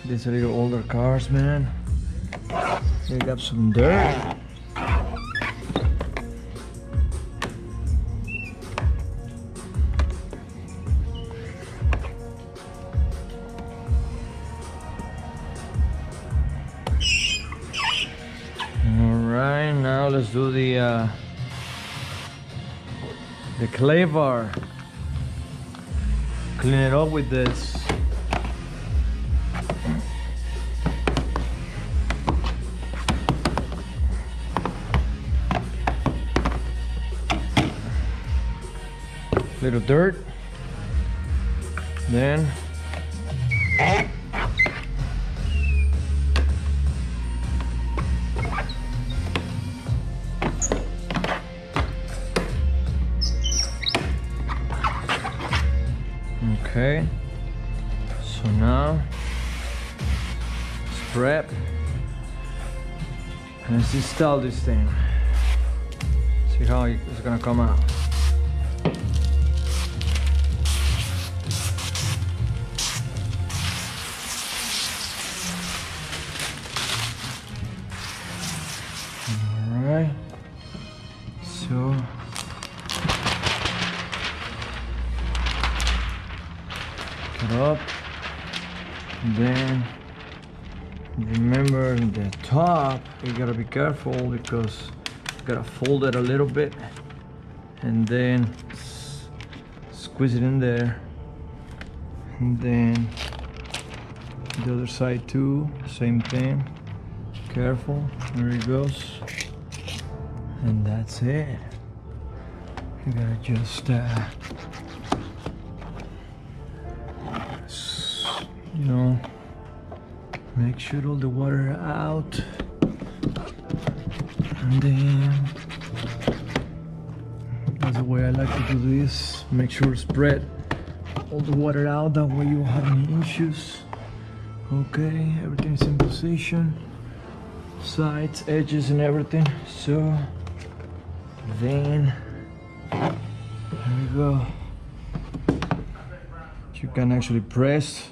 These are little older cars, man. They got some dirt. Alright, now let's do the clay bar. Clean it up with this. Little dirt, then okay, so now let's prep and let's install this thing. See how it's gonna come out. Alright, so put up, then remember the top, you gotta be careful because you gotta fold it a little bit and then squeeze it in there, and then the other side too, same thing. Careful, there it goes, and that's it. You gotta just you know, make sure all the water out, and then that's the way I like to do this. Make sure spread all the water out, that way you won't have any issues. Okay, everything's in position, sides, edges, and everything. So then there we go. You can actually press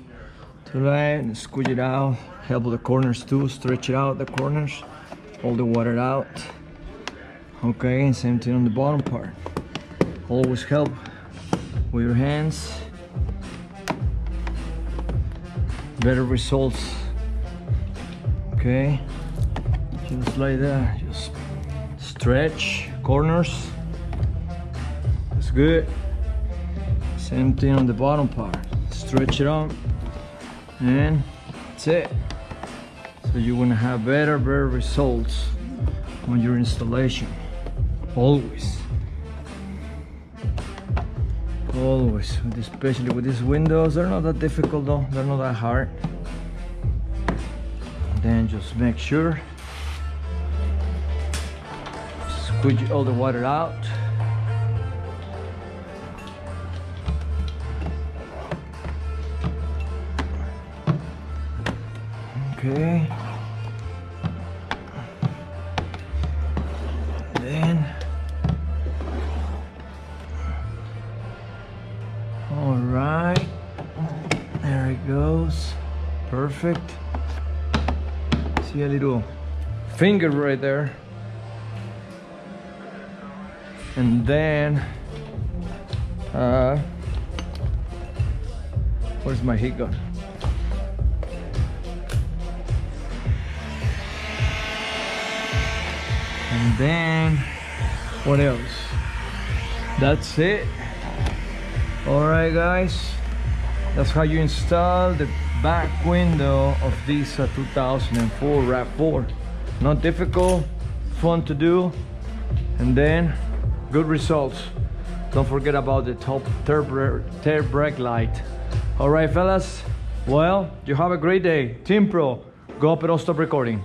to that and squeeze it out. Help the corners too, stretch it out the corners, all the water out. Okay, and same thing on the bottom part. Always help with your hands. Better results. Okay, just like that. Just stretch corners. That's good. Same thing on the bottom part. Stretch it out, and that's it. So you're gonna have better results on your installation. Always, especially with these windows. They're not that difficult though. They're not that hard. Then just make sure squeeze all the water out. Okay. Then all right, there it goes. Perfect. See a little finger right there. And then where's my heat gun? And then what else? That's it. All right, guys, that's how you install the back window of this 2004 rav4. Not difficult, fun to do, and then good results. Don't forget about the top tail brake light. All right, fellas, well, you have a great day. Team Pro, go up and don't stop recording.